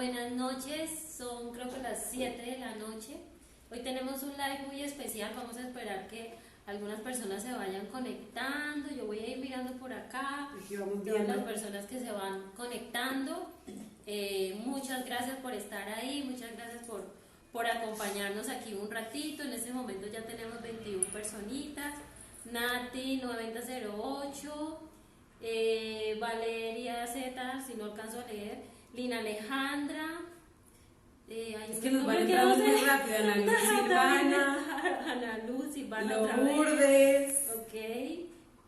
buenas noches. Son creo que las 7 de la noche. Hoy tenemos un live muy especial. Vamos a esperar que algunas personas se vayan conectando. Yo voy a ir mirando por acá. Aquí vamos Todas viendo. las personas que se van conectando. Muchas gracias por estar ahí. Muchas gracias por acompañarnos aquí un ratito. En este momento ya tenemos 21 personitas. Nati 9008. Valeria Z, si no alcanzo a leer, Lina Alejandra, es que nos van entrando muy rápido. Ana Luz, Silvana otra vez. Lourdes, Ok,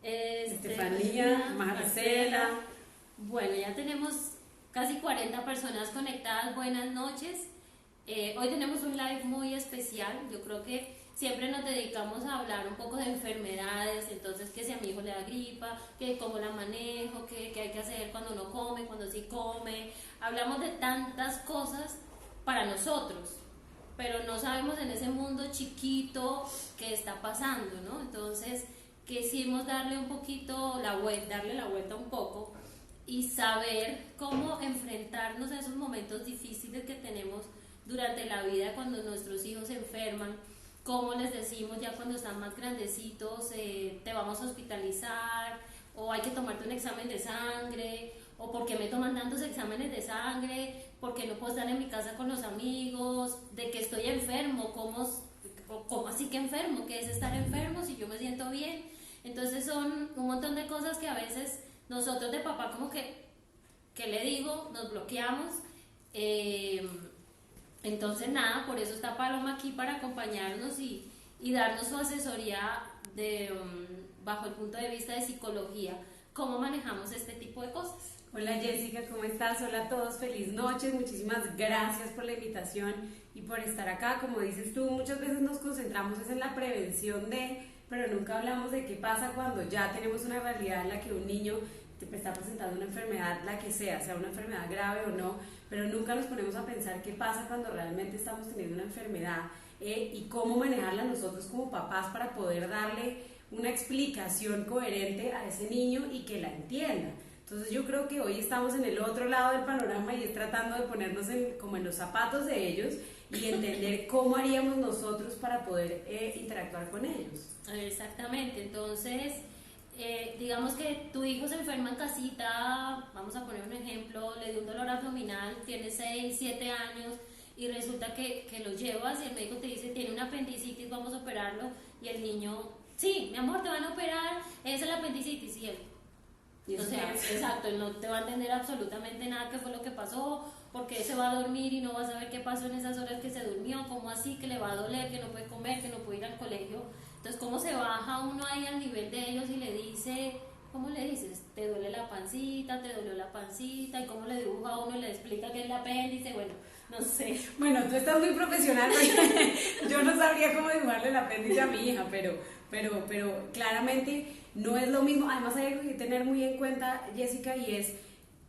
Estefanía, Marcela. Bueno, ya tenemos casi 40 personas conectadas. Buenas noches. Hoy tenemos un live muy especial. Yo creo que siempre nos dedicamos a hablar un poco de enfermedades, entonces que si a mi hijo le da gripa, que cómo la manejo, que hay que hacer cuando no come, cuando sí come. Hablamos de tantas cosas para nosotros, pero no sabemos en ese mundo chiquito qué está pasando, ¿no? Entonces quisimos darle un poquito darle la vuelta un poco y saber cómo enfrentarnos a esos momentos difíciles que tenemos durante la vida cuando nuestros hijos se enferman. Como les decimos ya cuando están más grandecitos, te vamos a hospitalizar, o hay que tomarte un examen de sangre, o por qué me toman tantos exámenes de sangre, por qué no puedo estar en mi casa con los amigos, de que estoy enfermo, cómo así que enfermo, qué es estar enfermo si yo me siento bien. Entonces son un montón de cosas que a veces nosotros de papá como que le digo, nos bloqueamos. Entonces nada, por eso está Paloma aquí para acompañarnos y darnos su asesoría bajo el punto de vista de psicología, cómo manejamos este tipo de cosas. Hola Jessica, ¿cómo estás? Hola a todos, feliz noche, muchísimas gracias por la invitación y por estar acá. Como dices tú, muchas veces nos concentramos en la prevención pero nunca hablamos de qué pasa cuando ya tenemos una realidad en la que un niño te está presentando una enfermedad, la que sea una enfermedad grave o no, pero nunca nos ponemos a pensar qué pasa cuando realmente estamos teniendo una enfermedad y cómo manejarla nosotros como papás para poder darle una explicación coherente a ese niño y que la entienda. Entonces yo creo que hoy estamos en el otro lado del panorama y es tratando de ponernos como en los zapatos de ellos y entender cómo haríamos nosotros para poder interactuar con ellos. Exactamente, entonces digamos que tu hijo se enferma en casita, vamos a poner un ejemplo, le dio un dolor abdominal, tiene 6, 7 años y resulta que lo llevas y el médico te dice tiene una apendicitis, vamos a operarlo, y el niño, sí, mi amor, te van a operar, es el apendicitis, y él, o sea, exacto, él no te va a entender absolutamente nada qué fue lo que pasó, porque se va a dormir y no va a saber qué pasó en esas horas que se durmió, cómo así, que le va a doler, que no puede comer, que no puede ir al colegio. Entonces, ¿cómo se baja uno ahí al nivel de ellos y le dice, cómo le dices, te duele la pancita, te dolió la pancita, y cómo le dibuja a uno y le explica qué es el apéndice? Bueno, no sé. Bueno, tú estás muy profesional, porque yo no sabría cómo dibujarle el apéndice a mi hija, pero claramente no es lo mismo. Además hay algo que tener muy en cuenta, Jessica, y es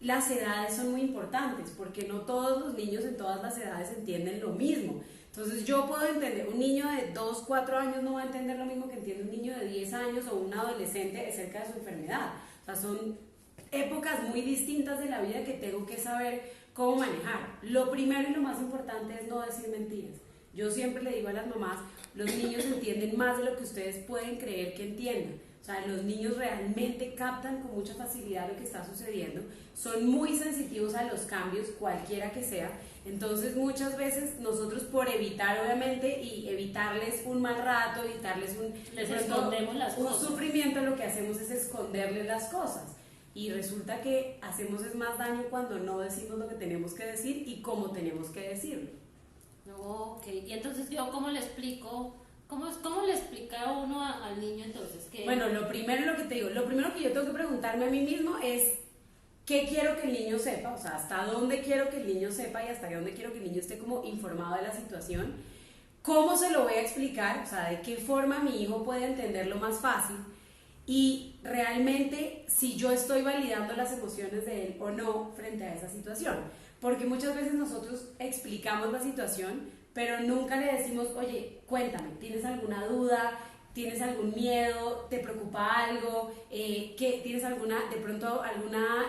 las edades son muy importantes, porque no todos los niños en todas las edades entienden lo mismo. Entonces yo puedo entender, un niño de 2, 4 años no va a entender lo mismo que entiende un niño de 10 años o un adolescente acerca de su enfermedad. O sea, son épocas muy distintas de la vida que tengo que saber cómo manejar. Lo primero y lo más importante es no decir mentiras. Yo siempre le digo a las mamás, los niños entienden más de lo que ustedes pueden creer que entiendan. O sea, los niños realmente captan con mucha facilidad lo que está sucediendo, son muy sensitivos a los cambios, cualquiera que sea. Entonces muchas veces nosotros, por evitar obviamente y evitarles un mal rato, evitarles un sufrimiento, lo que hacemos es esconderles las cosas. Y resulta que hacemos más daño cuando no decimos lo que tenemos que decir y cómo tenemos que decirlo. Ok, y entonces yo ¿cómo le explico? ¿Cómo le explica uno al niño entonces? Bueno, lo primero que yo tengo que preguntarme a mí mismo es ¿qué quiero que el niño sepa? O sea, ¿hasta dónde quiero que el niño sepa y hasta dónde quiero que el niño esté como informado de la situación? ¿Cómo se lo voy a explicar? O sea, ¿de qué forma mi hijo puede entenderlo más fácil? Y realmente si yo estoy validando las emociones de él o no frente a esa situación. Porque muchas veces nosotros explicamos la situación, pero nunca le decimos, oye, cuéntame, ¿tienes alguna duda? ¿Tienes algún miedo? ¿Te preocupa algo? ¿Tienes alguna, de pronto, alguna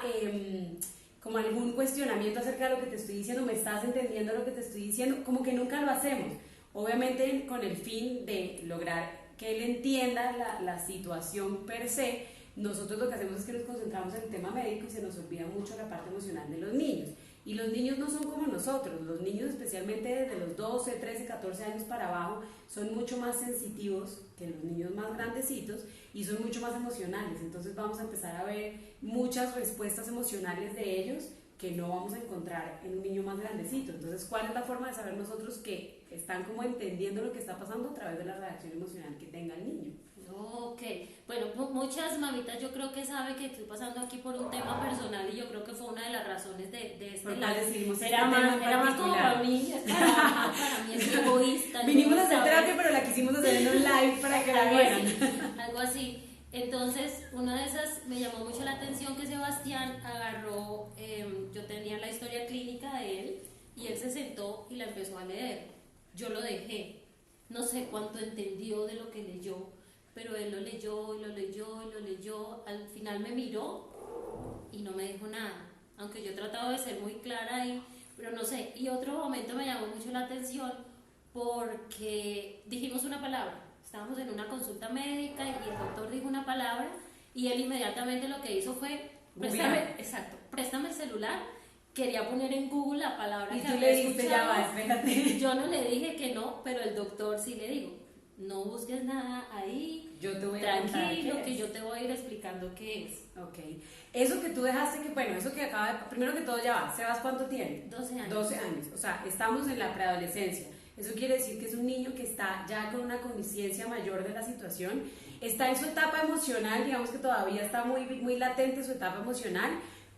como algún cuestionamiento acerca de lo que te estoy diciendo, me estás entendiendo lo que te estoy diciendo, como que nunca lo hacemos. Obviamente con el fin de lograr que él entienda la situación per se, nosotros lo que hacemos es que nos concentramos en el tema médico y se nos olvida mucho la parte emocional de los niños. Y los niños no son como nosotros, los niños especialmente desde los 12, 13, 14 años para abajo son mucho más sensitivos que los niños más grandecitos y son mucho más emocionales. Entonces vamos a empezar a ver muchas respuestas emocionales de ellos que no vamos a encontrar en un niño más grandecito. Entonces, ¿cuál es la forma de saber nosotros que están como entendiendo lo que está pasando a través de la reacción emocional que tenga el niño? Ok, bueno, muchas mamitas yo creo que saben que estoy pasando aquí por un tema personal y yo creo que fue una de las razones de este live. Decidimos Era más como para mí, para mí es egoísta. Vinimos a hacer terapia, pero la quisimos hacer en un live para que la vieran. Algo así. Entonces, una de esas me llamó mucho la atención que Sebastián agarró, yo tenía la historia clínica de él y él se sentó y la empezó a leer. Yo lo dejé, no sé cuánto entendió de lo que leyó, pero él lo leyó y lo leyó y lo leyó, al final me miró y no me dijo nada, aunque yo he tratado de ser muy clara ahí, pero no sé. Y otro momento me llamó mucho la atención porque dijimos una palabra. Estábamos en una consulta médica y el doctor dijo una palabra y él inmediatamente lo que hizo fue préstame el celular. Quería poner en Google la palabra y que tú había le dijiste, escuchado. ya va, espérate. Yo no le dije que no, pero el doctor sí le dijo, no busques nada ahí, yo te voy tranquilo, que yo te voy a ir explicando qué es. Ok, eso que tú dejaste, que bueno, eso que acaba de, primero que todo ya va, ¿Sebas cuánto tiene? 12 años. 12 años, o sea, estamos en la preadolescencia. Eso quiere decir que es un niño que está ya con una conciencia mayor de la situación, está en su etapa emocional, digamos que todavía está muy latente su etapa emocional,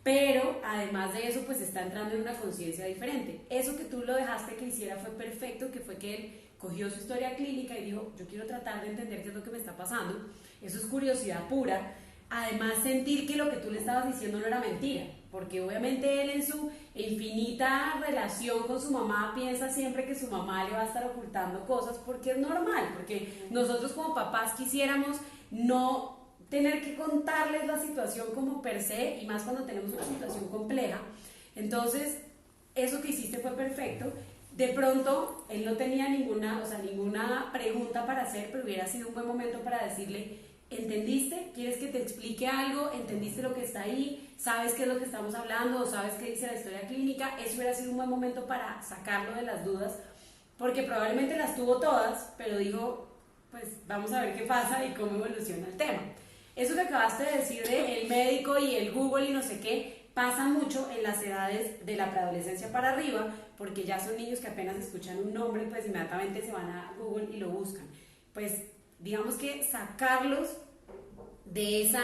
pero además de eso pues está entrando en una conciencia diferente. Eso que tú lo dejaste que hiciera fue perfecto, que fue que él cogió su historia clínica y dijo, yo quiero tratar de entender qué es lo que me está pasando. Eso es curiosidad pura. Además, sentir que lo que tú le estabas diciendo no era mentira, porque obviamente él en su infinita relación con su mamá piensa siempre que su mamá le va a estar ocultando cosas, porque es normal, porque nosotros como papás quisiéramos no tener que contarles la situación como per se, y más cuando tenemos una situación compleja. Entonces, eso que hiciste fue perfecto. De pronto, él no tenía ninguna pregunta para hacer, pero hubiera sido un buen momento para decirle, ¿entendiste? ¿Quieres que te explique algo? ¿Entendiste lo que está ahí? ¿Sabes qué es lo que estamos hablando? ¿O sabes qué dice la historia clínica? Eso hubiera sido un buen momento para sacarlo de las dudas, porque probablemente las tuvo todas, pero dijo, pues vamos a ver qué pasa y cómo evoluciona el tema. Eso que acabaste de decir de el médico y el Google y no sé qué, pasa mucho en las edades de la preadolescencia para arriba, porque ya son niños que apenas escuchan un nombre, pues inmediatamente se van a Google y lo buscan. Pues digamos que sacarlos de esa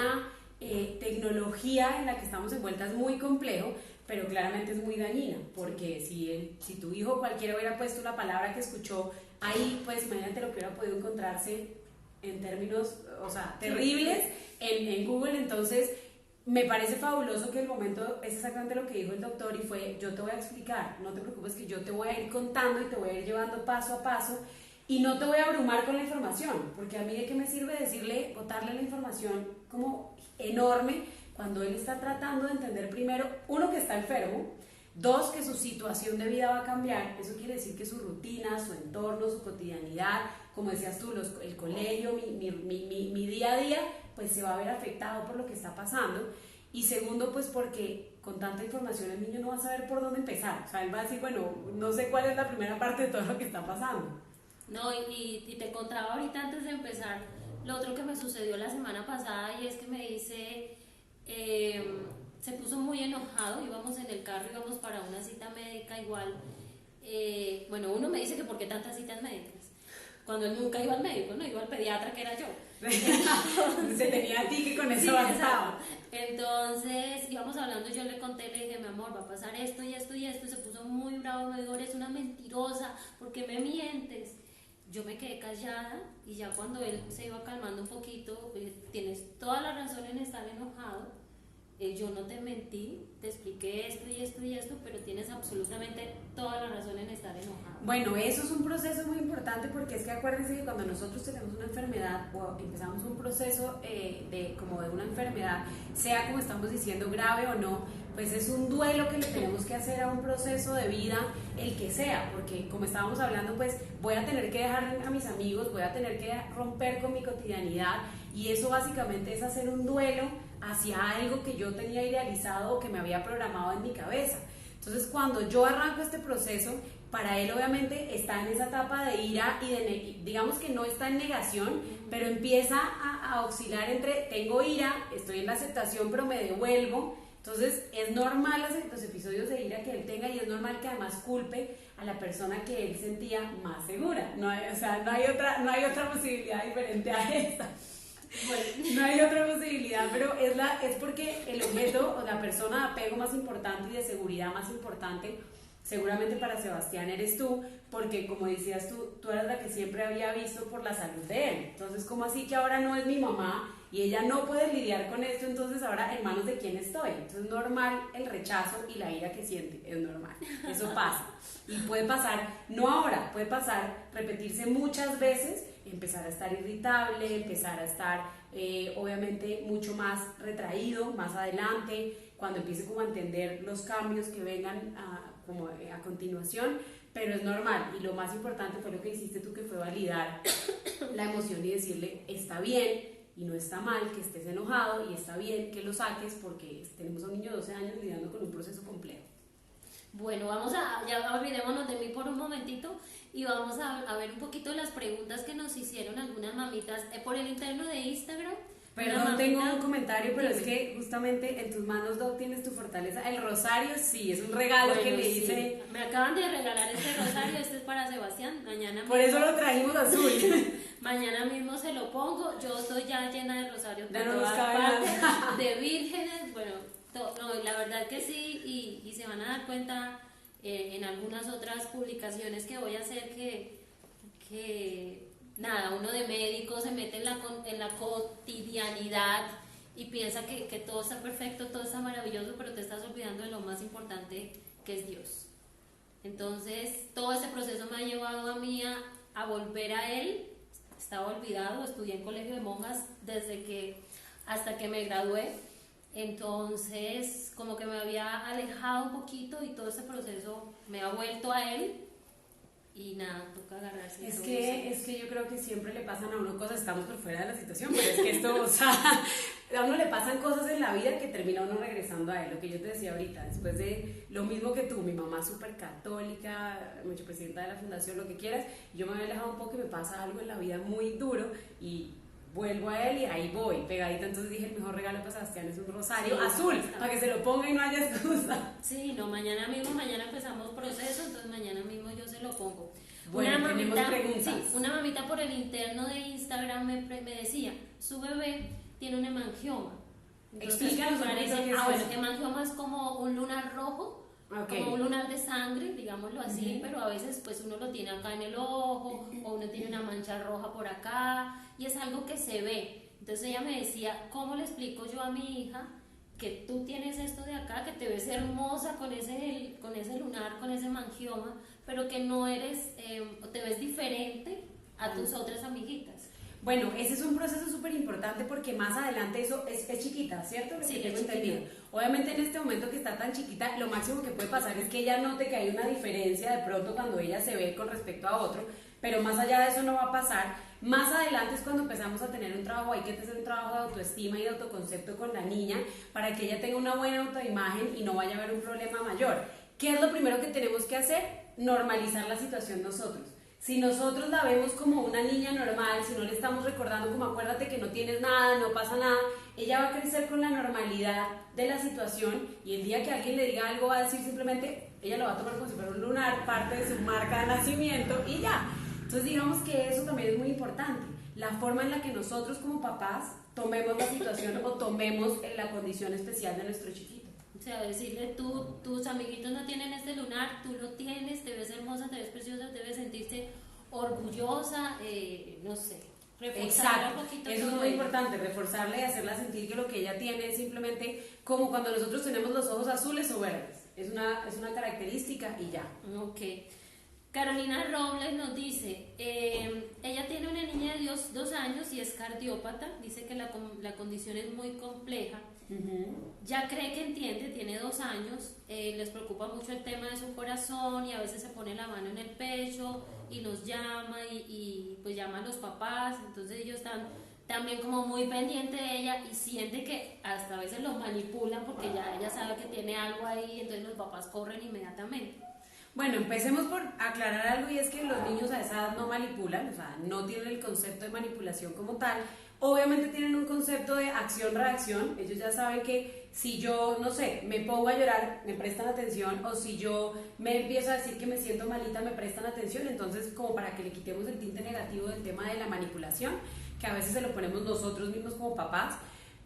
tecnología en la que estamos envueltas es muy complejo, pero claramente es muy dañina, porque si tu hijo cualquiera hubiera puesto la palabra que escuchó ahí, pues imagínate lo que hubiera podido encontrarse en términos, o sea, terribles en Google. Entonces me parece fabuloso que el momento es exactamente lo que dijo el doctor y fue, yo te voy a explicar, no te preocupes que yo te voy a ir contando y te voy a ir llevando paso a paso y no te voy a abrumar con la información, porque a mí de qué me sirve decirle, botarle la información como enorme cuando él está tratando de entender primero, uno, que está enfermo, dos, que su situación de vida va a cambiar. Eso quiere decir que su rutina, su entorno, su cotidianidad, como decías tú, el colegio, mi día a día, pues se va a ver afectado por lo que está pasando. Y segundo, pues porque con tanta información el niño no va a saber por dónde empezar. O sea, él va a decir, bueno, no sé cuál es la primera parte de todo lo que está pasando. No, y te contaba ahorita antes de empezar lo otro que me sucedió la semana pasada, y es que me dice, se puso muy enojado, íbamos en el carro, íbamos para una cita médica igual, bueno, uno me dice que por qué tantas citas médicas, cuando él nunca iba al médico, no iba al pediatra, que era yo. Se tenía a ti que con eso bastaba. Entonces íbamos hablando, yo le conté, le dije, mi amor, va a pasar esto y esto y esto, y se puso muy bravo, me dijo, eres una mentirosa, ¿por qué me mientes? Yo me quedé callada y ya cuando él se iba calmando un poquito, tienes toda la razón en estar enojado, yo no te mentí, te expliqué esto y esto y esto, pero tienes absolutamente toda la razón en estar enojado. Bueno, eso es un proceso muy importante, porque es que acuérdense que cuando nosotros tenemos una enfermedad o empezamos un proceso como de una enfermedad, sea como estamos diciendo grave o no, pues es un duelo que le tenemos que hacer a un proceso de vida, el que sea, porque como estábamos hablando, pues voy a tener que dejar a mis amigos, voy a tener que romper con mi cotidianidad, y eso básicamente es hacer un duelo hacia algo que yo tenía idealizado o que me había programado en mi cabeza. Entonces, cuando yo arranco este proceso, para él obviamente está en esa etapa de ira y digamos que no está en negación, pero empieza a oscilar entre tengo ira, estoy en la aceptación, pero me devuelvo. Entonces es normal los episodios de ira que él tenga, y es normal que además culpe a la persona que él sentía más segura. No hay, o sea, no hay otra posibilidad diferente a esta. Bueno, no hay otra posibilidad, pero es porque el objeto o la persona de apego más importante y de seguridad más importante, seguramente para Sebastián eres tú, porque como decías tú eras la que siempre había visto por la salud de él. Entonces, ¿cómo así que ahora no es mi mamá y ella no puede lidiar con esto? Entonces, ahora en manos de quién estoy. Entonces, normal el rechazo y la ira que siente, es normal. Eso pasa. Y puede pasar, no ahora, puede pasar, repetirse muchas veces, empezar a estar irritable, empezar a estar obviamente mucho más retraído más adelante, cuando empiece como a entender los cambios que vengan a continuación, pero es normal. Y lo más importante fue lo que hiciste tú, que fue validar la emoción y decirle, está bien y no está mal que estés enojado, y está bien que lo saques, porque tenemos a un niño de 12 años lidiando con un proceso complejo. Bueno, ya olvidémonos de mí por un momentito y vamos a ver un poquito las preguntas que nos hicieron algunas mamitas por el interno de Instagram. Perdón, tengo un comentario, pero es que justamente en tus manos, Doc, tienes tu fortaleza. El rosario, sí, es un regalo que le hice. Me acaban de regalar este rosario, este es para Sebastián. Mañana por mismo, eso lo trajimos azul. Mañana mismo se lo pongo. Yo estoy ya llena de rosarios por no todas partes, de vírgenes, bueno, no, la verdad que sí, y se van a dar cuenta en algunas otras publicaciones que voy a hacer que nada, uno de médico se mete en la cotidianidad y piensa que todo está perfecto, todo está maravilloso, pero te estás olvidando de lo más importante, que es Dios. Entonces, todo ese proceso me ha llevado a mí a volver a Él. Estaba olvidado, estudié en colegio de monjas hasta que me gradué. Entonces, como que me había alejado un poquito, y todo ese proceso me ha vuelto a Él. Y nada, toca agarrarse. Es que yo creo que siempre le pasan a uno cosas, estamos por fuera de la situación, pero es que esto, o sea, a uno le pasan cosas en la vida que termina uno regresando a él. Lo que yo te decía ahorita, después de lo mismo que tú, mi mamá súper católica, mucho presidenta de la fundación, lo que quieras, yo me había alejado un poco y me pasa algo en la vida muy duro, y vuelvo a él y ahí voy, pegadita. Entonces dije, el mejor regalo para Sebastián es un rosario azul, para que se lo ponga y no haya excusa. Sí, no, mañana empezamos proceso, entonces mañana mismo yo se lo pongo. Bueno, tenemos preguntas. Sí, una mamita por el interno de Instagram me decía, su bebé tiene un hemangioma. Explícanos un poquito qué es eso. Bueno, hemangioma es como un lunar rojo, como un lunar de sangre, digámoslo así, pero a veces pues uno lo tiene acá en el ojo, o uno tiene una mancha roja por acá, y es algo que se ve. Entonces ella me decía, ¿cómo le explico yo a mi hija que tú tienes esto de acá, que te ves hermosa con ese lunar, con ese hemangioma, pero que no eres, te ves diferente a tus otras amiguitas? Bueno, ese es un proceso súper importante, porque más adelante eso es chiquita, ¿cierto? Sí, tengo entendido. Obviamente en este momento que está tan chiquita, lo máximo que puede pasar es que ella note que hay una diferencia de pronto cuando ella se ve con respecto a otro, pero más allá de eso no va a pasar. Más adelante es cuando empezamos a tener un trabajo, hay que hacer un trabajo de autoestima y de autoconcepto con la niña, para que ella tenga una buena autoimagen y no vaya a haber un problema mayor. ¿Qué es lo primero que tenemos que hacer? Normalizar la situación nosotros. Si nosotros la vemos como una niña normal, si no le estamos recordando como acuérdate que no tienes nada, no pasa nada, ella va a crecer con la normalidad de la situación, y el día que alguien le diga algo va a decir simplemente, ella lo va a tomar como si fuera un lunar, parte de su marca de nacimiento, y ya. Entonces digamos que eso también es muy importante, la forma en la que nosotros como papás tomemos la situación o tomemos la condición especial de nuestro chiquito. O sea, decirle, tus amiguitos no tienen este lunar, tú lo tienes, te ves hermosa, te ves preciosa, debes sentirse orgullosa, no sé, reforzarle un poquito. Eso es muy importante, reforzarle y hacerla sentir que lo que ella tiene es simplemente como cuando nosotros tenemos los ojos azules o verdes, es una característica y ya. Ok. Carolina Robles nos dice, ella tiene una niña de 2 años y es cardiópata, dice que la condición es muy compleja Ya cree que entiende, tiene 2 años, les preocupa mucho el tema de su corazón y a veces se pone la mano en el pecho y nos llama y pues llama a los papás, entonces ellos están también como muy pendientes de ella y siente que hasta a veces los manipulan porque ya ella sabe que tiene algo ahí, entonces los papás corren inmediatamente. Bueno, empecemos por aclarar algo y es que los niños a esa edad no manipulan, o sea, no tienen el concepto de manipulación como tal. Obviamente tienen un concepto de acción-reacción, ellos ya saben que si yo, no sé, me pongo a llorar, me prestan atención, o si yo me empiezo a decir que me siento malita, me prestan atención, entonces como para que le quitemos el tinte negativo del tema de la manipulación, que a veces se lo ponemos nosotros mismos como papás.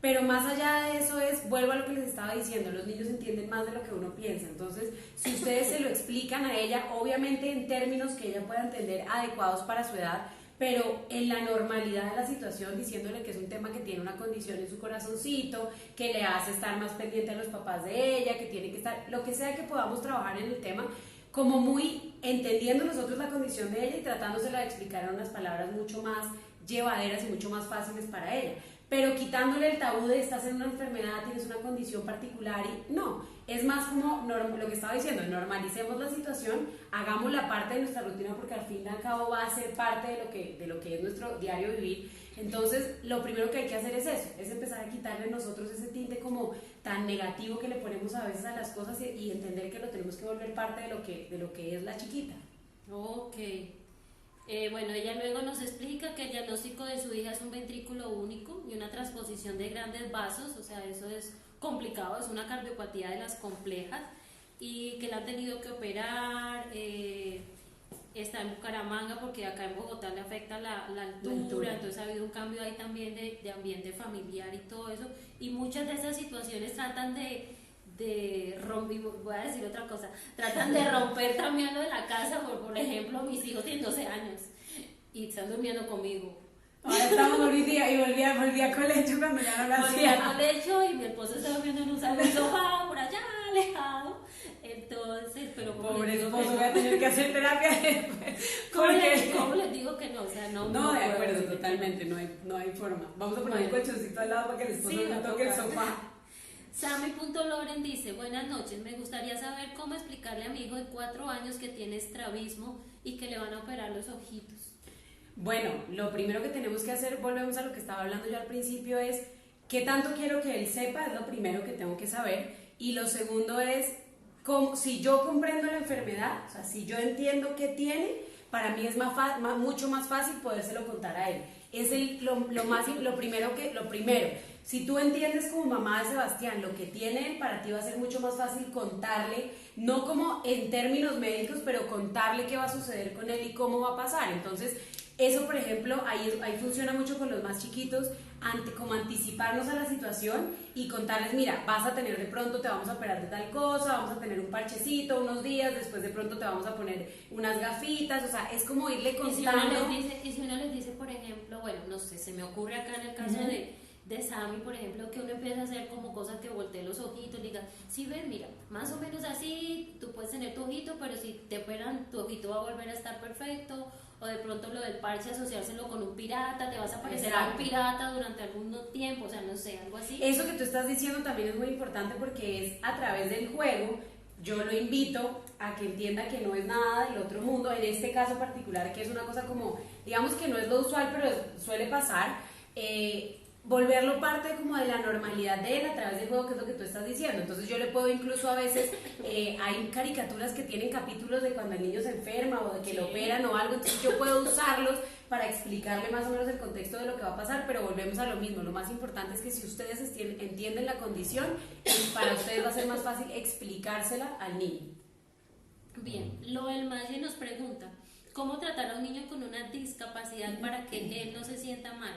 Pero más allá de eso vuelvo a lo que les estaba diciendo, los niños entienden más de lo que uno piensa, entonces si ustedes se lo explican a ella, obviamente en términos que ella pueda entender adecuados para su edad, pero en la normalidad de la situación, diciéndole que es un tema que tiene una condición en su corazoncito, que le hace estar más pendiente a los papás de ella, que tiene que estar, lo que sea que podamos trabajar en el tema, como muy entendiendo nosotros la condición de ella y tratándosela de explicar en unas palabras mucho más llevaderas y mucho más fáciles para ella. Pero quitándole el tabú de estás en una enfermedad, tienes una condición particular y no, es más como lo que estaba diciendo, normalicemos la situación, hagamos la parte de nuestra rutina porque al fin y al cabo va a ser parte de lo que es nuestro diario vivir. Entonces lo primero que hay que hacer es eso, es empezar a quitarle nosotros ese tinte como tan negativo que le ponemos a veces a las cosas y entender que lo tenemos que volver parte de lo que es la chiquita. Ok. Bueno, ella luego nos explica que el diagnóstico de su hija es un ventrículo único y una transposición de grandes vasos, o sea, eso es complicado, es una cardiopatía de las complejas y que la han tenido que operar, está en Bucaramanga porque acá en Bogotá le afecta la altura, entonces ha habido un cambio ahí también de ambiente familiar y todo eso, y muchas de esas situaciones tratan de romper, voy a decir otra cosa, tratan de romper también lo de la casa, por ejemplo, mis hijos tienen 12 años y están durmiendo conmigo. Ahora estamos hoy día y volví a colegio cuando ya no lo hacía. Volví a colegio y mi esposo está durmiendo en un sofá por allá alejado, entonces, pero pobre esposo, voy a tener que hacer terapia después. ¿Cómo les digo que no? O sea, no de acuerdo, totalmente, no hay forma. Vamos a poner el colchoncito al lado para que el esposo no toque el sofá. Sammy.Loren dice, buenas noches, me gustaría saber cómo explicarle a mi hijo de 4 años que tiene estrabismo y que le van a operar los ojitos. Bueno, lo primero que tenemos que hacer, volvemos a lo que estaba hablando yo al principio, es qué tanto quiero que él sepa, es lo primero que tengo que saber, y lo segundo es, si yo comprendo la enfermedad, o sea, si yo entiendo qué tiene, para mí es mucho más fácil podérselo contar a él. Es lo primero. Si tú entiendes como mamá de Sebastián lo que tiene, para ti va a ser mucho más fácil contarle, no como en términos médicos, pero contarle qué va a suceder con él y cómo va a pasar. Entonces, eso, por ejemplo, ahí funciona mucho con los más chiquitos, como anticiparnos a la situación y contarles, mira, vas a tener de pronto, te vamos a operar de tal cosa, vamos a tener un parchecito unos días, después de pronto te vamos a poner unas gafitas, o sea, es como irle contando. Y si uno les dice, por ejemplo, bueno, no sé, se me ocurre acá en el caso de Sammy, por ejemplo, que uno empieza a hacer como cosas que voltee los ojitos, diga, si ves, mira, más o menos así, tú puedes tener tu ojito, pero si te operan, tu ojito va a volver a estar perfecto, o de pronto lo del parche asociárselo con un pirata, te vas a parecer a un pirata durante algún tiempo, o sea, no sé, algo así. Eso que tú estás diciendo también es muy importante porque es a través del juego. Yo lo invito a que entienda que no es nada del otro mundo, en este caso particular, que es una cosa como, digamos que no es lo usual, pero suele pasar, volverlo parte como de la normalidad de él a través del juego, que es lo que tú estás diciendo. Entonces yo le puedo incluso a veces, hay caricaturas que tienen capítulos de cuando el niño se enferma o de que lo operan o algo, entonces yo puedo usarlos para explicarle más o menos el contexto de lo que va a pasar, pero volvemos a lo mismo. Lo más importante es que si ustedes entienden la condición, para ustedes va a ser más fácil explicársela al niño. Bien, Loel Malle nos pregunta, ¿cómo tratar a un niño con una discapacidad para que él no se sienta mal?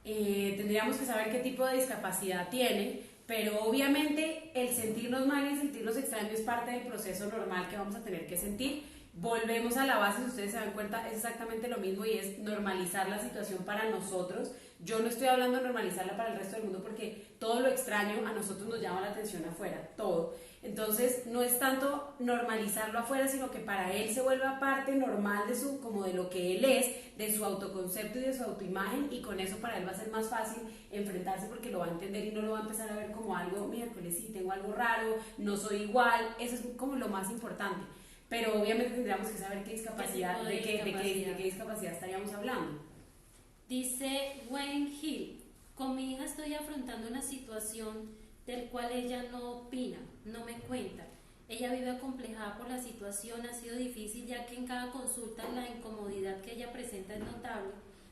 Tendríamos que saber qué tipo de discapacidad tiene, pero obviamente el sentirnos mal y sentirnos extraños es parte del proceso normal que vamos a tener que sentir. Volvemos a la base, si ustedes se dan cuenta, es exactamente lo mismo y es normalizar la situación para nosotros yo no estoy hablando de normalizarla para el resto del mundo porque todo lo extraño a nosotros nos llama la atención afuera, todo. Entonces no es tanto normalizarlo afuera, sino que para él se vuelva parte normal de su, como de lo que él es, de su autoconcepto y de su autoimagen, y con eso para él va a ser más fácil enfrentarse porque lo va a entender y no lo va a empezar a ver como algo, miércoles sí, tengo algo raro, no soy igual, eso es como lo más importante. Pero obviamente tendríamos que saber qué discapacidad, de qué discapacidad estaríamos hablando. Dice Wayne Hill, con mi hija estoy afrontando una situación del cual ella no opina, no me cuenta. Ella vive acomplejada por la situación, ha sido difícil ya que en cada consulta la incomodidad que ella presenta es notable,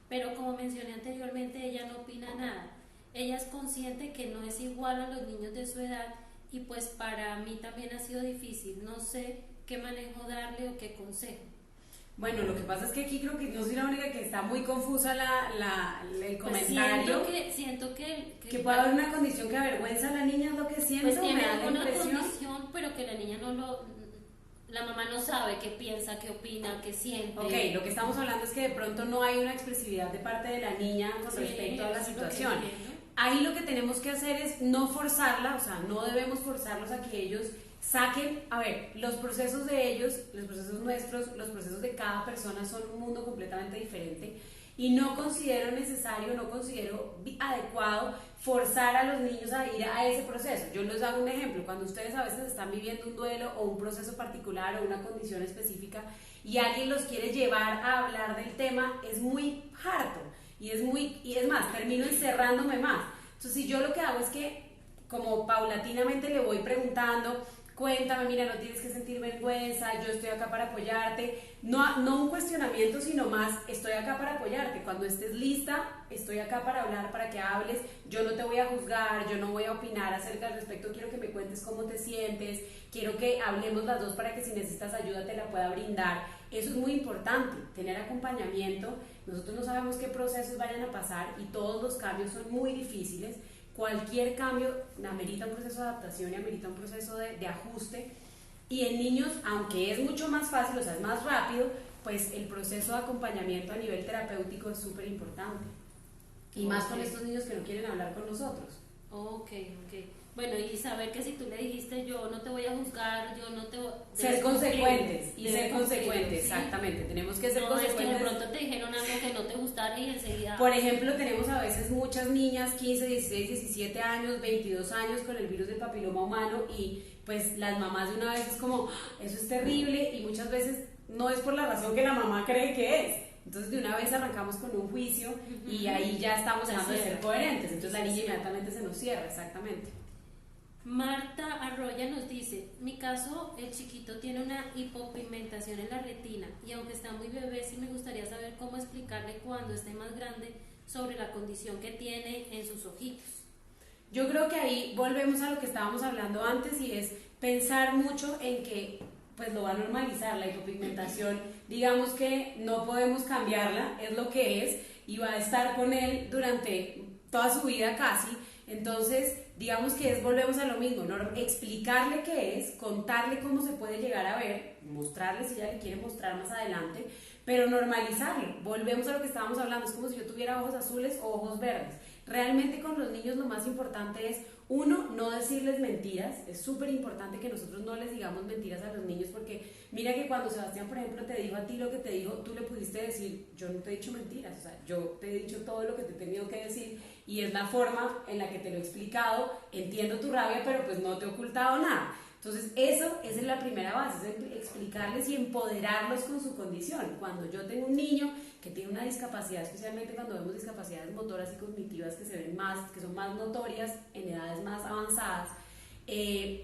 pero como mencioné anteriormente, ella no opina nada. Ella es consciente que no es igual a los niños de su edad y pues para mí también ha sido difícil, no sé qué manejo darle o qué consejo. Bueno, lo que pasa es que aquí creo que no soy la única que está muy confusa el comentario. Pues siento que puede haber una condición que avergüenza a la niña, es lo que siento, pues me tiene da la alguna impresión. condición, pero que la niña la mamá no sabe qué piensa, qué opina, qué siente. Ok, lo que estamos hablando es que de pronto no hay una expresividad de parte de la niña con respecto a la situación. Ahí lo que tenemos que hacer es no forzarla, o sea, no debemos forzarlos a que ellos saquen, a ver, los procesos de ellos, los procesos nuestros, los procesos de cada persona son un mundo completamente diferente y no considero necesario, no considero adecuado forzar a los niños a ir a ese proceso. Yo les hago un ejemplo, cuando ustedes a veces están viviendo un duelo o un proceso particular o una condición específica y alguien los quiere llevar a hablar del tema, es muy harto y es más, termino encerrándome más. Entonces, si yo lo que hago es que como paulatinamente le voy preguntando, cuéntame, mira, no tienes que sentir vergüenza, yo estoy acá para apoyarte, no un cuestionamiento, sino más, estoy acá para apoyarte, cuando estés lista, estoy acá para hablar, para que hables, yo no te voy a juzgar, yo no voy a opinar acerca al respecto, quiero que me cuentes cómo te sientes, quiero que hablemos las dos para que si necesitas ayuda te la pueda brindar. Eso es muy importante, tener acompañamiento. Nosotros no sabemos qué procesos vayan a pasar y todos los cambios son muy difíciles. Cualquier cambio amerita un proceso de adaptación y amerita un proceso de ajuste, y en niños, aunque es mucho más fácil, o sea, es más rápido, pues el proceso de acompañamiento a nivel terapéutico es súper importante, y más con estos niños que no quieren hablar con nosotros. Ok. Bueno, y saber que si tú le dijiste yo no te voy a juzgar, yo no te voy a... Ser consecuentes, y ser consecuentes, ¿sí? Exactamente, tenemos que ser consecuentes. No es que de pronto te dijeron algo que no te gustara y enseguida... Por ejemplo, tenemos a veces muchas niñas, 15, 16, 17 años, 22 años con el virus del papiloma humano, y pues las mamás de una vez es como, eso es terrible, y muchas veces no es por la razón que la mamá cree que es. Entonces de una vez arrancamos con un juicio y ahí ya estamos dejando de ser coherentes, entonces la niña inmediatamente se nos cierra, exactamente. Marta Arroya nos dice, mi caso, el chiquito tiene una hipopigmentación en la retina y aunque está muy bebé, sí me gustaría saber cómo explicarle cuando esté más grande sobre la condición que tiene en sus ojitos. Yo creo que ahí volvemos a lo que estábamos hablando antes, y es pensar mucho en que pues lo va a normalizar la hipopigmentación, digamos que no podemos cambiarla, es lo que es y va a estar con él durante toda su vida casi. Entonces, digamos que volvemos a lo mismo, ¿no? Explicarle qué es, contarle cómo se puede llegar a ver, mostrarle si ella le quiere mostrar más adelante, pero normalizarlo. Volvemos a lo que estábamos hablando, es como si yo tuviera ojos azules o ojos verdes. Realmente con los niños lo más importante es, uno, no decirles mentiras. Es súper importante que nosotros no les digamos mentiras a los niños, porque mira que cuando Sebastián, por ejemplo, te dijo a ti lo que te dijo, tú le pudiste decir, yo no te he dicho mentiras, o sea, yo te he dicho todo lo que te he tenido que decir, y es la forma en la que te lo he explicado, entiendo tu rabia, pero pues no te he ocultado nada. Entonces esa es la primera base, es explicarles y empoderarlos con su condición. Cuando yo tengo un niño que tiene una discapacidad, especialmente cuando vemos discapacidades motoras y cognitivas que se ven más, que son más notorias en edades más avanzadas,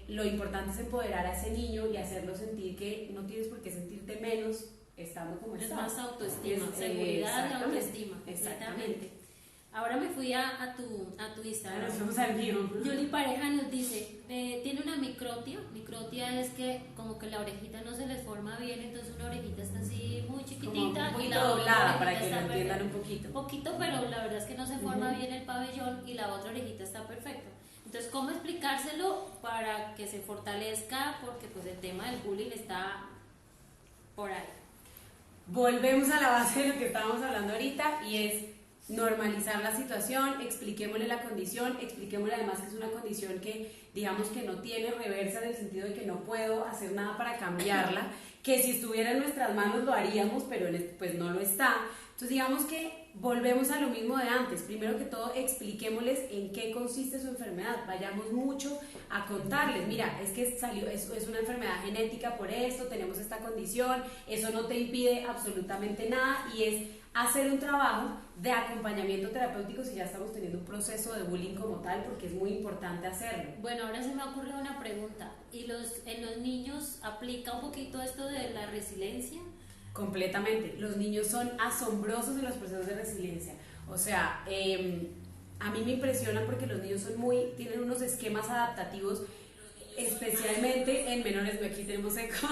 lo importante es empoderar a ese niño y hacerlo sentir que no tienes por qué sentirte menos estando como estás. Es más autoestima, seguridad y autoestima. Exactamente. Ahora me fui a tu Instagram. Ahora somos al mío. Yoli Pareja nos dice, tiene una microtia. Microtia es que como que la orejita no se les forma bien, entonces una orejita está así muy chiquitita y la doblada, para que lo entiendan un poquito. Poquito, pero la verdad es que no se forma bien el pabellón y la otra orejita está perfecta. Entonces, ¿cómo explicárselo para que se fortalezca? Porque pues el tema del bullying está por ahí. Volvemos a la base de lo que estábamos hablando ahorita, y es normalizar la situación, expliquémosle la condición, expliquémosle además que es una condición que digamos que no tiene reversa en el sentido de que no puedo hacer nada para cambiarla, que si estuviera en nuestras manos lo haríamos, pero pues no lo está. Entonces digamos que volvemos a lo mismo de antes. Primero que todo, expliquémosles en qué consiste su enfermedad. Vayamos mucho a contarles, mira, es que es una enfermedad genética por esto, tenemos esta condición, eso no te impide absolutamente nada, y es hacer un trabajo de acompañamiento terapéutico si ya estamos teniendo un proceso de bullying como tal, porque es muy importante hacerlo. Bueno, ahora se me ocurre una pregunta. ¿Y en los niños aplica un poquito esto de la resiliencia? Completamente. Los niños son asombrosos en los procesos de resiliencia. O sea, a mí me impresiona porque los niños tienen unos esquemas adaptativos, especialmente en menores. Aquí tenemos eco.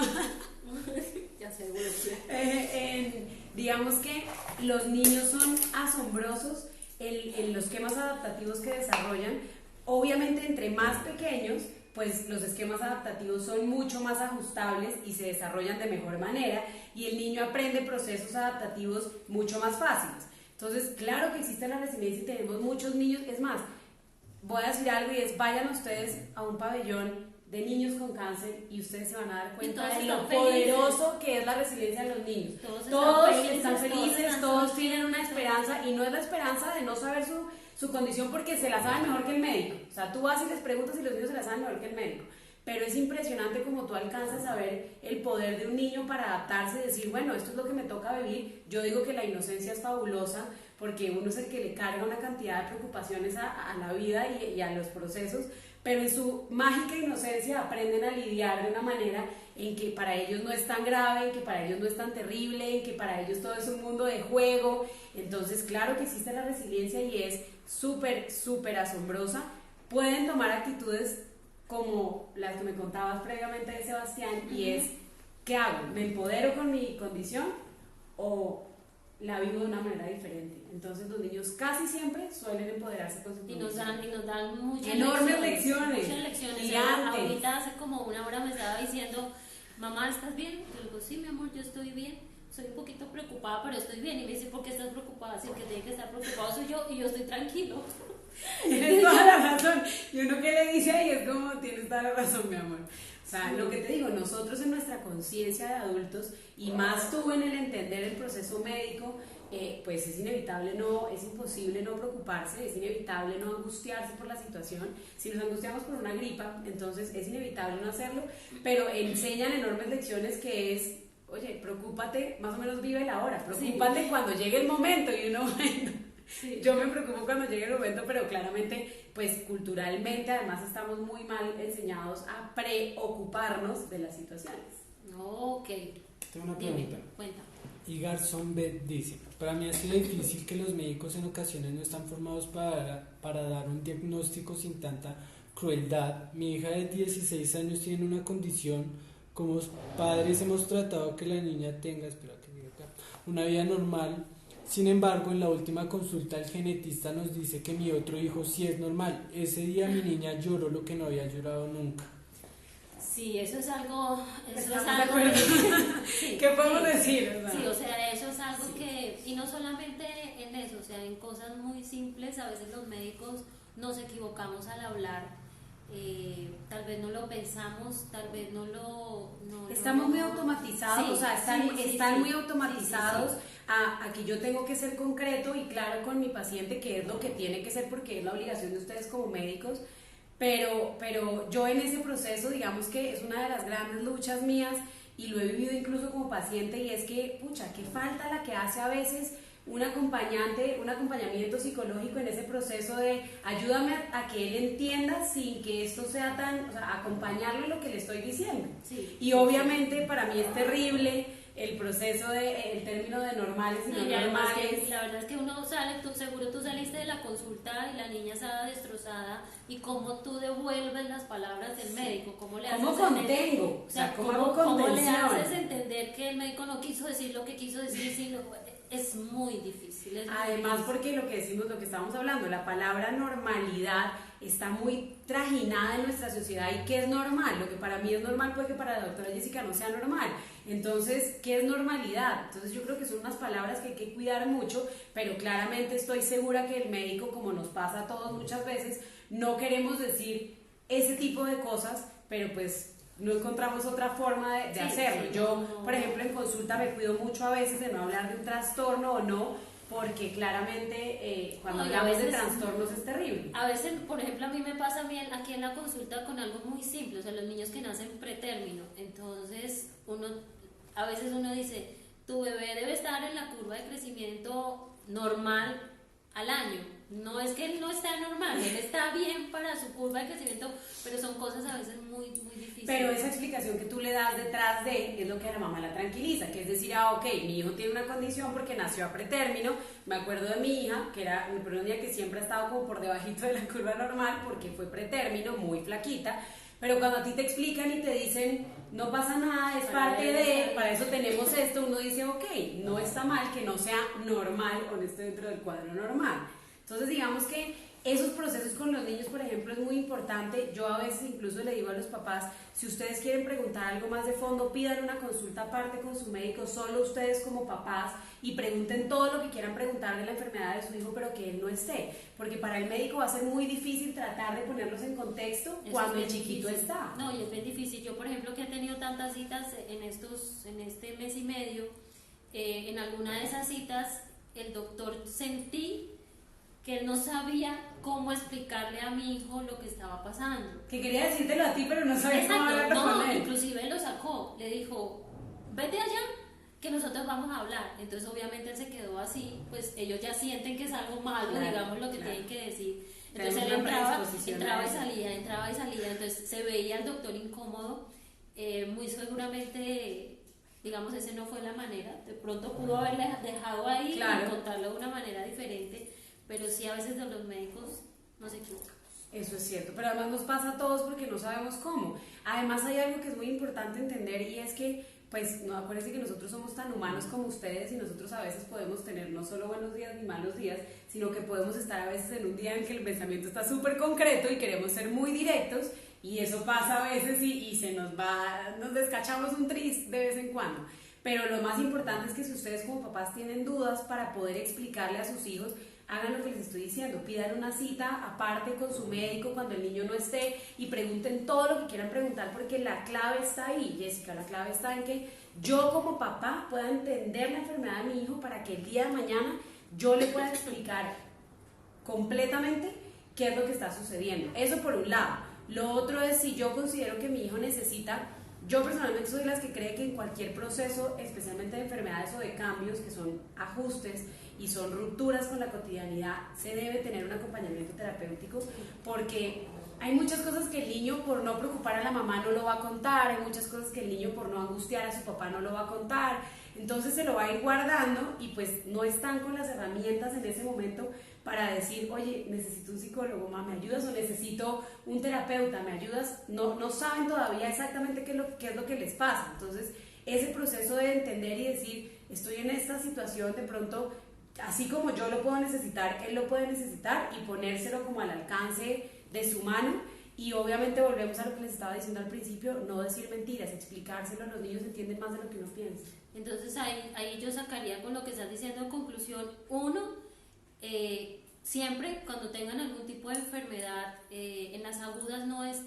Ya sé, digamos que los niños son asombrosos en los esquemas adaptativos que desarrollan. Obviamente, entre más pequeños, pues los esquemas adaptativos son mucho más ajustables y se desarrollan de mejor manera, y el niño aprende procesos adaptativos mucho más fáciles. Entonces, claro que existe la resiliencia y tenemos muchos niños. Es más, voy a decir algo, y es: vayan ustedes a un pabellón de niños con cáncer y ustedes se van a dar cuenta de lo poderoso que es la resiliencia de los niños. Todos están felices, todos tienen una esperanza, y no es la esperanza de no saber su condición porque se la saben mejor que el médico. O sea, tú vas y les preguntas y los niños se la saben mejor que el médico. Pero es impresionante como tú alcanzas a ver el poder de un niño para adaptarse y decir, bueno, esto es lo que me toca vivir. Yo digo que la inocencia es fabulosa porque uno es el que le carga una cantidad de preocupaciones a la vida y a los procesos, pero en su mágica inocencia aprenden a lidiar de una manera en que para ellos no es tan grave, en que para ellos no es tan terrible, en que para ellos todo es un mundo de juego. Entonces, claro que existe la resiliencia y es súper, súper asombrosa. Pueden tomar actitudes como las que me contabas previamente de Sebastián, y es: ¿qué hago? ¿Me empodero con mi condición o la vivo de una manera diferente? Entonces los niños casi siempre suelen empoderarse con su condición. Y nos dan muchas enormes lecciones. Muchas lecciones. Gigantes. Ahorita hace como una hora me estaba diciendo, mamá, ¿estás bien? Yo le digo, sí, mi amor, yo estoy bien. Soy un poquito preocupada, pero estoy bien. Y me dice, ¿por qué estás preocupada? Si el que tiene que estar preocupado soy yo, y yo estoy tranquilo. Tienes toda la razón. Y uno que le dice ahí es como: tienes toda la razón, mi amor. O sea, lo que te digo, nosotros en nuestra conciencia de adultos, y más tú en el entender el proceso médico, pues es imposible no preocuparse, es inevitable no angustiarse por la situación. Si nos angustiamos por una gripa, entonces es inevitable no hacerlo, pero enseñan enormes lecciones, que es: oye, preocúpate, más o menos vive la hora, preocúpate cuando llegue el momento. Y uno, bueno, yo me preocupo cuando llegue el momento, pero claramente, pues culturalmente además estamos muy mal enseñados a preocuparnos de las situaciones. Ok. Tengo una pregunta. Cuenta. Y Garzón Bet dice: para mí ha sido difícil que los médicos en ocasiones no están formados para dar un diagnóstico sin tanta crueldad. Mi hija de 16 años tiene una condición. Como padres hemos tratado que la niña tenga, una vida normal. Sin embargo, en la última consulta el genetista nos dice que mi otro hijo sí es normal. Ese día mi niña lloró lo que no había llorado nunca. Sí, eso es algo... Sí, ¿qué podemos decir? Sí, o sea, eso es algo que... Y no solamente en eso, o sea, en cosas muy simples, a veces los médicos nos equivocamos al hablar. Tal vez no lo pensamos, tal vez no lo... Estamos muy automatizados, o sea, están muy automatizados. Sí. Aquí yo tengo que ser concreto y claro con mi paciente qué es lo que tiene que ser, porque es la obligación de ustedes como médicos, pero yo en ese proceso, digamos que es una de las grandes luchas mías, y lo he vivido incluso como paciente, y es que, pucha, qué falta la que hace a veces un acompañamiento psicológico en ese proceso de ayúdame a que él entienda sin que esto sea tan, o sea, acompañarlo en lo que le estoy diciendo. Sí. Y obviamente para mí es terrible el proceso el término de normales y no normales. La verdad es que uno sale, seguro tú saliste de la consulta y la niña sale destrozada, y cómo tú devuelves las palabras del médico, cómo le haces contengo, o sea, cómo le haces entender que el médico no quiso decir lo que quiso decir, sino es muy difícil. Además, porque lo que decimos, lo que estamos hablando, la palabra normalidad está muy trajinada en nuestra sociedad. ¿Y qué es normal? Lo que para mí es normal puede que para la doctora Jessica no sea normal. Entonces, ¿qué es normalidad? Entonces yo creo que son unas palabras que hay que cuidar mucho, pero claramente estoy segura que el médico, como nos pasa a todos muchas veces, no queremos decir ese tipo de cosas, pero pues no encontramos otra forma de hacerlo. Sí, yo, por ejemplo, en consulta me cuido mucho a veces de no hablar de un trastorno o no, porque claramente cuando hablamos de trastornos es terrible. A veces, por ejemplo, a mí me pasa bien aquí en la consulta con algo muy simple, o sea, los niños que nacen pretérmino, entonces a veces uno dice, tu bebé debe estar en la curva de crecimiento normal al año. No es que él no está normal, él está bien para su curva de crecimiento, pero son cosas a veces muy difíciles. Pero esa explicación que tú le das detrás de es lo que a la mamá la tranquiliza, que es decir, ok, mi hijo tiene una condición porque nació a pretérmino. Me acuerdo de mi hija, que era una niña que siempre ha estado como por debajito de la curva normal porque fue pretérmino, muy flaquita. Pero cuando a ti te explican y te dicen, no pasa nada, es parte de, para eso tenemos esto, uno dice, ok, no está mal que no sea normal o no esté dentro del cuadro normal. Entonces digamos que esos procesos con los niños, por ejemplo, es muy importante. Yo a veces incluso le digo a los papás, si ustedes quieren preguntar algo más de fondo, pidan una consulta aparte con su médico, solo ustedes como papás, y pregunten todo lo que quieran preguntar de la enfermedad de su hijo, pero que él no esté, porque para el médico va a ser muy difícil tratar de ponerlos en contexto cuando el chiquito está. No, y es bien difícil. Yo, por ejemplo, que he tenido tantas citas en este mes y medio, en alguna de esas citas, el doctor sentí que él no sabía cómo explicarle a mi hijo lo que estaba pasando. Que quería decírtelo a ti, pero no sabía cómo hablarlo con él. Inclusive él lo sacó, le dijo, vete allá, que nosotros vamos a hablar. Entonces obviamente él se quedó así, pues ellos ya sienten que es algo malo, claro, digamos lo que claro. tienen que decir. Entonces él entraba y salía, entonces se veía el doctor incómodo, muy seguramente, digamos, ese no fue la manera, de pronto pudo haberle dejado ahí, claro, y contarlo de una manera diferente, pero sí a veces de los médicos no se equivocan. Eso es cierto, pero además nos pasa a todos porque no sabemos cómo. Además hay algo que es muy importante entender, y es que, pues, no, acuérdense que nosotros somos tan humanos como ustedes, y nosotros a veces podemos tener no solo buenos días ni malos días, sino que podemos estar a veces en un día en que el pensamiento está súper concreto y queremos ser muy directos, y eso pasa a veces y se nos descachamos un tris de vez en cuando. Pero lo más importante es que si ustedes como papás tienen dudas para poder explicarle a sus hijos, hagan lo que les estoy diciendo, pidan una cita aparte con su médico cuando el niño no esté y pregunten todo lo que quieran preguntar, porque la clave está ahí, Jessica, la clave está en que yo como papá pueda entender la enfermedad de mi hijo para que el día de mañana yo le pueda explicar completamente qué es lo que está sucediendo. Eso por un lado. Lo otro es, si yo considero que mi hijo necesita, yo personalmente soy de las que cree que en cualquier proceso, especialmente de enfermedades o de cambios, que son ajustes y son rupturas con la cotidianidad, se debe tener un acompañamiento terapéutico, porque hay muchas cosas que el niño, por no preocupar a la mamá, no lo va a contar, hay muchas cosas que el niño, por no angustiar a su papá, no lo va a contar, entonces se lo va a ir guardando y pues no están con las herramientas en ese momento para decir, oye, necesito un psicólogo, mamá, ¿me ayudas? O necesito un terapeuta, ¿me ayudas? No saben todavía exactamente qué es lo que les pasa. Entonces, ese proceso de entender y decir, estoy en esta situación, de pronto, así como yo lo puedo necesitar, él lo puede necesitar, y ponérselo como al alcance de su mano. Y obviamente volvemos a lo que les estaba diciendo al principio, no decir mentiras, explicárselo, los niños entienden más de lo que uno piensa. Entonces ahí yo sacaría con lo que estás diciendo en conclusión, uno, siempre cuando tengan algún tipo de enfermedad, en las agudas no es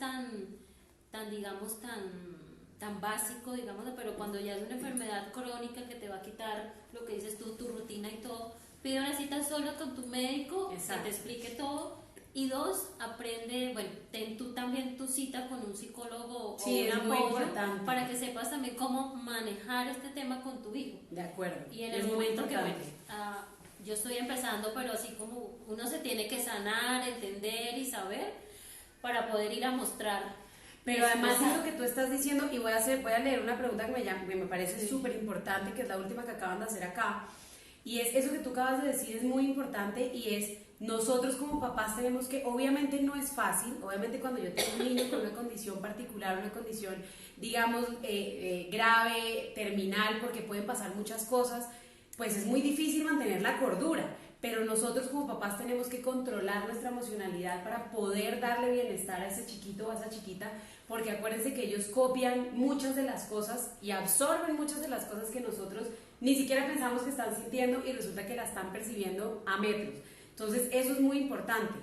digamos, tan básico, digamos, pero cuando ya es una enfermedad crónica que te va a quitar lo que dices tú, tu rutina y todo, pide una cita solo con tu médico, exacto, que te explique todo. Y dos, aprende, bueno, ten tú también tu cita con un psicólogo, sí, o un muy apoyo, importante, para que sepas también cómo manejar este tema con tu hijo. De acuerdo. Y en el momento que, bueno, yo estoy empezando, pero así como uno se tiene que sanar, entender y saber para poder ir a mostrar. Pero además es lo que tú estás diciendo, y voy a leer una pregunta que me parece súper importante, que es la última que acaban de hacer acá, y es eso que tú acabas de decir, es muy importante, y es, nosotros como papás tenemos que, obviamente no es fácil, obviamente cuando yo tengo un niño con una condición particular, una condición, digamos, grave, terminal, porque pueden pasar muchas cosas, pues es muy difícil mantener la cordura, pero nosotros como papás tenemos que controlar nuestra emocionalidad para poder darle bienestar a ese chiquito o a esa chiquita, porque acuérdense que ellos copian muchas de las cosas y absorben muchas de las cosas que nosotros ni siquiera pensamos que están sintiendo y resulta que la están percibiendo a metros. Entonces eso es muy importante.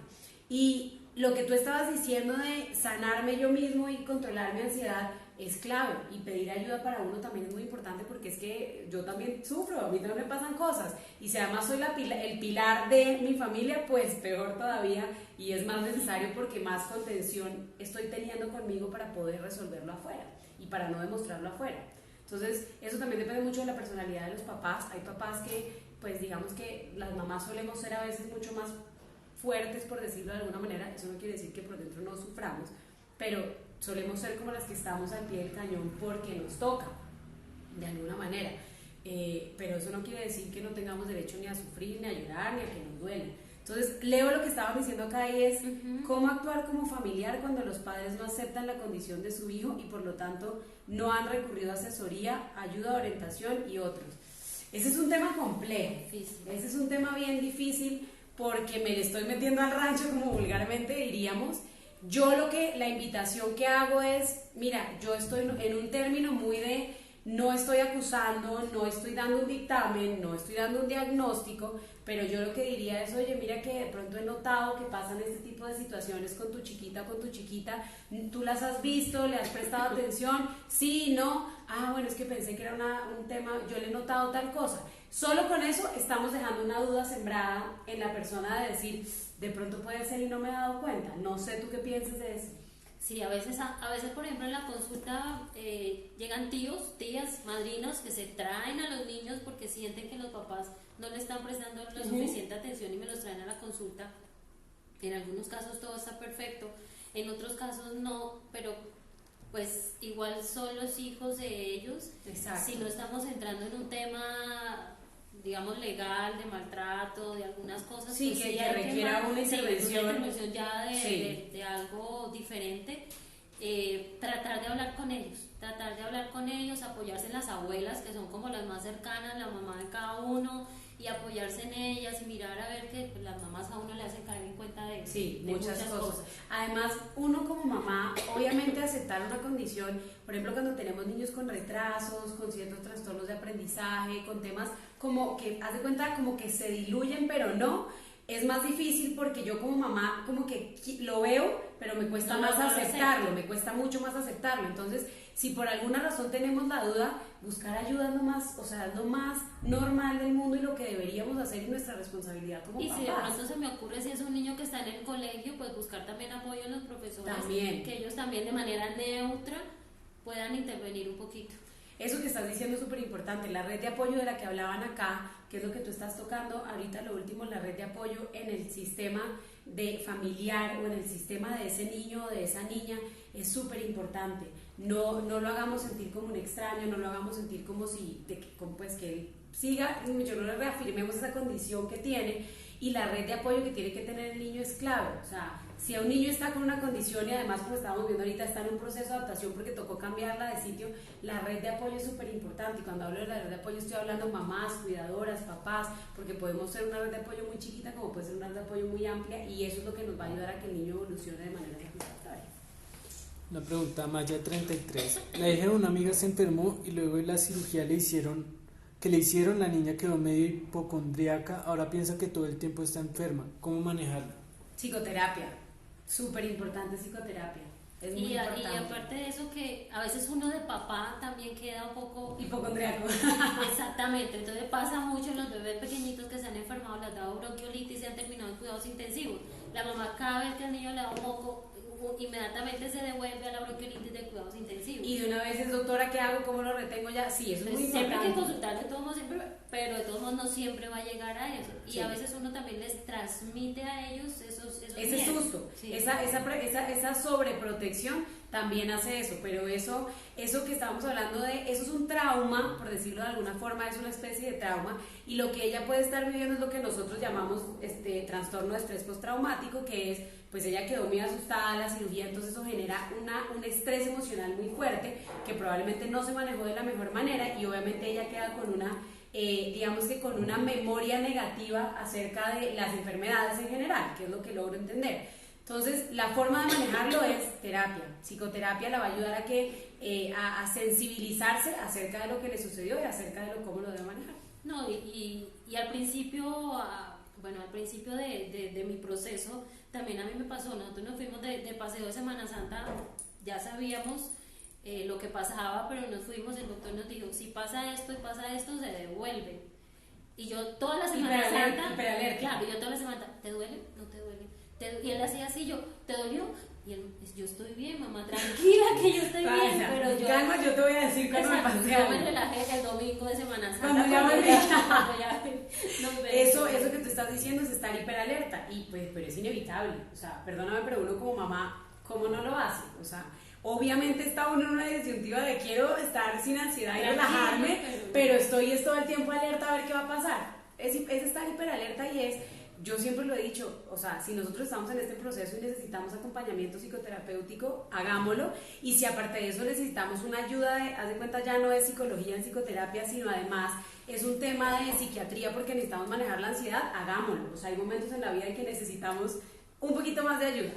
Y lo que tú estabas diciendo de sanarme yo mismo y controlar mi ansiedad es clave, y pedir ayuda para uno también es muy importante, porque es que yo también sufro, a mí también me pasan cosas, y si además soy el pilar de mi familia, pues peor todavía, y es más necesario porque más contención estoy teniendo conmigo para poder resolverlo afuera y para no demostrarlo afuera. Entonces eso también depende mucho de la personalidad de los papás. Hay papás que, pues digamos que las mamás solemos ser a veces mucho más fuertes, por decirlo de alguna manera. Eso no quiere decir que por dentro no suframos, pero solemos ser como las que estamos al pie del cañón porque nos toca, de alguna manera. Pero eso no quiere decir que no tengamos derecho ni a sufrir, ni a llorar, ni a que nos duele. Entonces, leo lo que estaban diciendo acá, y es cómo actuar como familiar cuando los padres no aceptan la condición de su hijo y por lo tanto no han recurrido a asesoría, ayuda, orientación y otros. Ese es un tema complejo, ese es un tema bien difícil, porque me le estoy metiendo al rancho, como vulgarmente diríamos. Yo la invitación que hago es, mira, yo estoy en un término muy de no estoy acusando, no estoy dando un dictamen, no estoy dando un diagnóstico, pero yo lo que diría es, oye, mira que de pronto he notado que pasan este tipo de situaciones con tu chiquita, tú las has visto, le has prestado atención, sí, no, bueno, es que pensé que era un tema, yo le he notado tal cosa. Solo con eso estamos dejando una duda sembrada en la persona de decir, de pronto puede ser y no me he dado cuenta. No sé tú qué piensas de eso. Sí, a veces por ejemplo en la consulta llegan tíos, tías, madrinos que se traen a los niños porque sienten que los papás no le están prestando la suficiente atención y me los traen a la consulta. En algunos casos todo está perfecto, en otros casos no, pero pues igual son los hijos de ellos. Exacto. Si no estamos entrando en un tema, digamos, legal, de maltrato, de algunas cosas, sí, pues, que requiera una intervención, ya de algo diferente. Tratar de hablar con ellos, apoyarse en las abuelas, que son como las más cercanas, la mamá de cada uno, y apoyarse en ellas y mirar a ver que pues, las mamás a uno le hacen caer en cuenta de muchas cosas. Además, uno como mamá, obviamente aceptar una condición, por ejemplo, cuando tenemos niños con retrasos, con ciertos trastornos de aprendizaje, con temas como que, haz de cuenta, como que se diluyen, pero no, es más difícil porque yo como mamá como que lo veo, pero me cuesta más aceptarlo, me cuesta mucho más aceptarlo. Entonces, si por alguna razón tenemos la duda, buscar ayuda es lo más normal del mundo y lo que deberíamos hacer y nuestra responsabilidad como papás. Y si de pronto se me ocurre, si es un niño que está en el colegio, pues buscar también apoyo en los profesores, que ellos también de manera neutra puedan intervenir un poquito. Eso que estás diciendo es súper importante, la red de apoyo de la que hablaban acá, que es lo que tú estás tocando ahorita, lo último, la red de apoyo en el sistema de familiar o en el sistema de ese niño o de esa niña es súper importante. No lo hagamos sentir como un extraño, no lo hagamos sentir como que él siga, yo no le reafirmemos esa condición que tiene, y la red de apoyo que tiene que tener el niño es clave. O sea, si a un niño está con una condición y además, como estábamos viendo ahorita, está en un proceso de adaptación porque tocó cambiarla de sitio, la red de apoyo es súper importante. Y cuando hablo de la red de apoyo estoy hablando mamás, cuidadoras, papás, porque podemos ser una red de apoyo muy chiquita como puede ser una red de apoyo muy amplia, y eso es lo que nos va a ayudar a que el niño evolucione de manera satisfactoria. Una pregunta, Maya 33. La hija de una amiga se enfermó y luego de la cirugía que le hicieron, la niña quedó medio hipocondríaca, ahora piensa que todo el tiempo está enferma. ¿Cómo manejarla? Psicoterapia, súper importante psicoterapia. Es muy importante. Y aparte de eso, que a veces uno de papá también queda un poco hipocondríaco. Exactamente, entonces pasa mucho en los bebés pequeñitos que se han enfermado, les ha dado bronquiolitis y se han terminado en cuidados intensivos. La mamá, cada vez que al niño le da un moco, inmediatamente se devuelve a la bronquiolitis de cuidados intensivos. Y de una vez es, doctora, ¿qué hago? ¿Cómo lo retengo ya? Sí, eso es muy importante. Siempre hay que consultar, de todos modos, pero de todos modos no siempre va a llegar a eso. Y a veces uno también les transmite a ellos ese susto, esa sobreprotección también hace eso, pero eso que estábamos hablando eso es un trauma, por decirlo de alguna forma, es una especie de trauma, y lo que ella puede estar viviendo es lo que nosotros llamamos trastorno de estrés postraumático, que es, pues ella quedó muy asustada de la cirugía, entonces eso genera un estrés emocional muy fuerte, que probablemente no se manejó de la mejor manera, y obviamente ella queda con una digamos que con una memoria negativa acerca de las enfermedades en general, que es lo que logro entender. Entonces, la forma de manejarlo es terapia. Psicoterapia la va a ayudar a que a sensibilizarse acerca de lo que le sucedió y acerca de cómo lo debe manejar. No, y al principio, bueno, al principio de mi proceso, también a mí me pasó, nosotros nos fuimos de paseo de Semana Santa, ya sabíamos lo que pasaba, pero nos fuimos, el doctor nos dijo, si pasa esto y pasa esto, se devuelve. Y yo toda la Semana Santa, claro, yo toda la semana, ¿te duele? No te duele. Y él hacía así, yo, ¿te dolió? Y él, yo estoy bien, mamá, tranquila que yo estoy bien, pero yo... Calma, yo te voy a decir cuando me pase algo. Yo me relajé el domingo de Semana Santa. Cuando ya me eso que tú estás diciendo es estar hiperalerta, y pues, pero es inevitable, o sea, perdóname, pero uno como mamá, ¿cómo no lo hace? O sea, obviamente está uno en una disyuntiva de quiero estar sin ansiedad y relajarme, pero estoy todo el tiempo alerta a ver qué va a pasar. Es estar hiperalerta y es... Yo siempre lo he dicho, o sea, si nosotros estamos en este proceso y necesitamos acompañamiento psicoterapéutico, hagámoslo, y si aparte de eso necesitamos una ayuda, haz de cuenta ya no es psicología en psicoterapia, sino además es un tema de psiquiatría porque necesitamos manejar la ansiedad, hagámoslo. O sea, hay momentos en la vida en que necesitamos un poquito más de ayuda.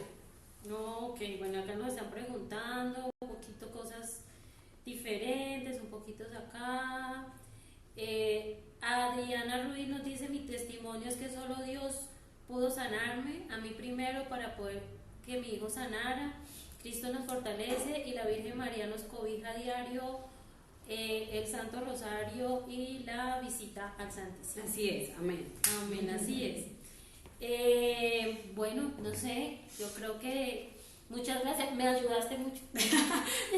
No, ok, bueno, acá nos están preguntando un poquito cosas diferentes, un poquito acá. Adriana Ruiz nos dice, mi testimonio es que solo Dios pudo sanarme, a mí primero para poder que mi hijo sanara, Cristo nos fortalece y la Virgen María nos cobija a diario, el Santo Rosario y la visita al Santísimo. Así es, amén. Amén, así es. Bueno, no sé, yo creo que muchas gracias, me ayudaste mucho.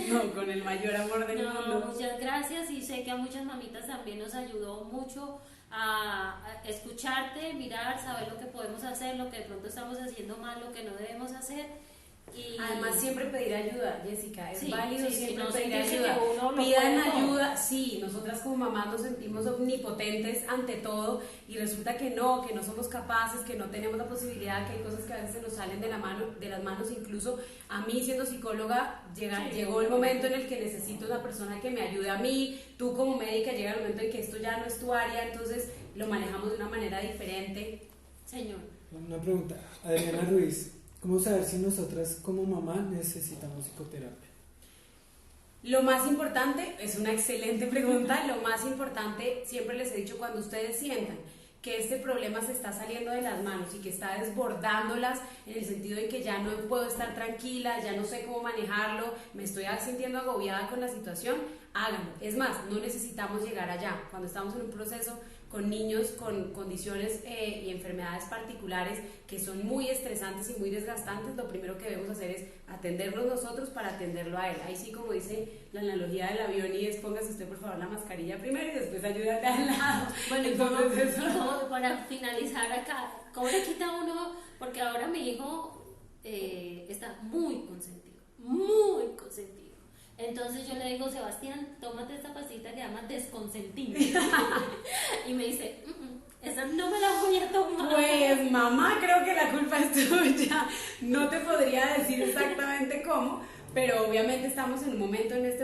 No, con el mayor amor del mundo. Muchas gracias, y sé que a muchas mamitas también nos ayudó mucho a escucharte, mirar, saber lo que podemos hacer, lo que de pronto estamos haciendo mal, lo que no debemos hacer. Y además siempre pedir ayuda, Jessica, es válido siempre no pedir ayuda. Pidan ayuda, sí, nosotras como mamás nos sentimos omnipotentes ante todo y resulta que no somos capaces, que no tenemos la posibilidad, que hay cosas que a veces se nos salen de las manos, incluso a mí siendo psicóloga llegó el momento en el que necesito una persona que me ayude a mí, tú como médica llega el momento en que esto ya no es tu área, entonces lo manejamos de una manera diferente. Señor. Una pregunta, Adriana Ruiz, ¿cómo saber si nosotras como mamá necesitamos psicoterapia? Lo más importante, es una excelente pregunta, lo más importante, siempre les he dicho, cuando ustedes sientan que este problema se está saliendo de las manos y que está desbordándolas en el sentido de que ya no puedo estar tranquila, ya no sé cómo manejarlo, me estoy sintiendo agobiada con la situación, háganlo. Es más, no necesitamos llegar allá. Cuando estamos en un proceso con niños con condiciones y enfermedades particulares que son muy estresantes y muy desgastantes, lo primero que debemos hacer es atendernos nosotros para atenderlo a él. Ahí sí, como dice la analogía del avión, y es póngase usted por favor la mascarilla primero y después ayúdate al lado. Bueno, entonces, y para finalizar acá, ¿cómo le quita uno? Porque ahora mi hijo está muy consentido, muy consentido. Entonces yo le digo, Sebastián, tómate esta pasita que se llama desconsentido. Y me dice, esa no me la voy a tomar. Pues mamá, creo que la culpa es tuya. No te podría decir exactamente cómo, pero obviamente estamos en este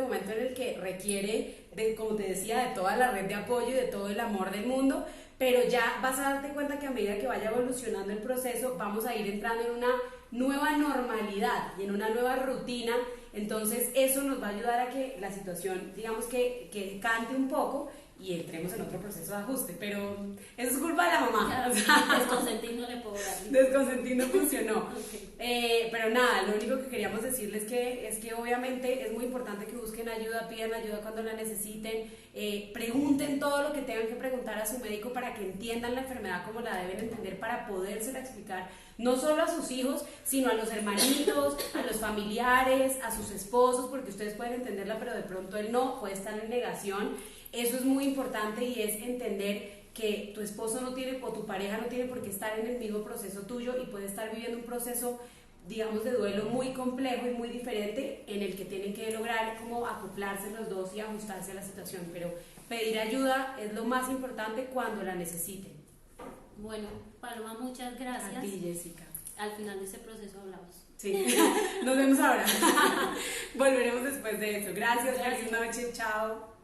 momento en el que requiere, como te decía, de toda la red de apoyo y de todo el amor del mundo, pero ya vas a darte cuenta que a medida que vaya evolucionando el proceso, vamos a ir entrando en una nueva normalidad y en una nueva rutina. Entonces eso nos va a ayudar a que la situación, digamos que cante un poco y entremos en otro proceso de ajuste, pero eso es culpa de la mamá. Desconsentir no le puedo dar. Desconsentir no funcionó. Okay. Pero nada, lo único que queríamos decirles es que obviamente es muy importante que busquen ayuda, pidan ayuda cuando la necesiten, pregunten todo lo que tengan que preguntar a su médico para que entiendan la enfermedad como la deben entender, para podérsela explicar no solo a sus hijos, sino a los hermanitos, a los familiares, a sus esposos, porque ustedes pueden entenderla, pero de pronto él no, puede estar en negación. Eso es muy importante, y es entender que tu esposo no tiene, o tu pareja no tiene por qué estar en el mismo proceso tuyo y puede estar viviendo un proceso, digamos, de duelo muy complejo y muy diferente, en el que tienen que lograr como acoplarse los dos y ajustarse a la situación, pero pedir ayuda es lo más importante cuando la necesiten. Bueno, Paloma, muchas gracias. A ti, Jessica. Al final de ese proceso hablamos. Sí, nos vemos ahora. Volveremos después de eso. Gracias. Feliz noche, chao.